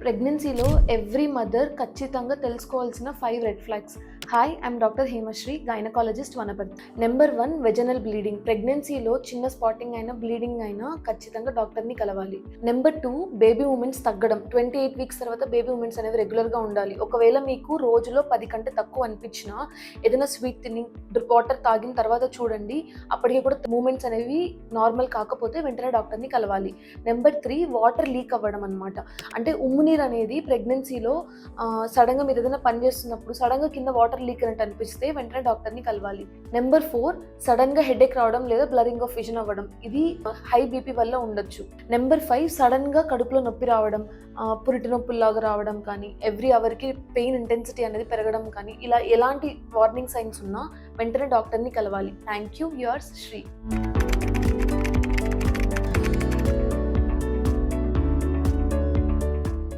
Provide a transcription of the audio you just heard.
ప్రెగ్నెన్సీలో every mother ఖచ్చితంగా తెలుసుకోవాల్సిన 5 red flags. Hi, I'm doctor Hemasri, gynaecologist, Wanaparthy. Number 1, vaginal bleeding. ప్రెగ్నెన్సీలో చిన్న స్పాటింగ్ అయినా బ్లీడింగ్ అయినా ఖచ్చితంగా డాక్టర్ని కలవాలి. నెంబర్ 2, బేబీ మూమెంట్స్ తగ్గడం. 28 వీక్స్ తర్వాత బేబీ మూమెంట్స్ అనేవి రెగ్యులర్గా ఉండాలి. ఒకవేళ మీకు రోజులో 10 కంటే తక్కువ అనిపించినా ఏదైనా స్వీట్ తిని వాటర్ తాగిన తర్వాత చూడండి, అప్పటికి కూడా మూమెంట్స్ అనేవి నార్మల్ కాకపోతే వెంటనే డాక్టర్ని కలవాలి. నెంబర్ 3, వాటర్ లీక్ అవ్వడం అనమాట. అంటే ఉమ్మునీరు అనేది ప్రెగ్నెన్సీలో సడన్గా మీరు ఏదైనా పని చేస్తున్నప్పుడు సడన్గా కింద వాటర్ లీక్ అయినట్టు అనిపిస్తే వెంటనే డాక్టర్ని కలవాలి. నెంబర్ 4, సడన్గా హెడేక్ రావడం లేదా బ్లరింగ్ ఆఫ్ విజన్ అవ్వడం. ఇది హై బీపీ వల్ల ఉండొచ్చు. నెంబర్ 5, సడన్గా కడుపులో నొప్పి రావడం, పురిటి నొప్పుల్లాగా రావడం కానీ, ఎవ్రీ అవర్కి పెయిన్ ఇంటెన్సిటీ అనేది పెరగడం కానీ, ఇలా ఎలాంటి వార్నింగ్ సైన్స్ ఉన్నా వెంటనే డాక్టర్ని కలవాలి. Thank you. యువర్స్ శ్రీ.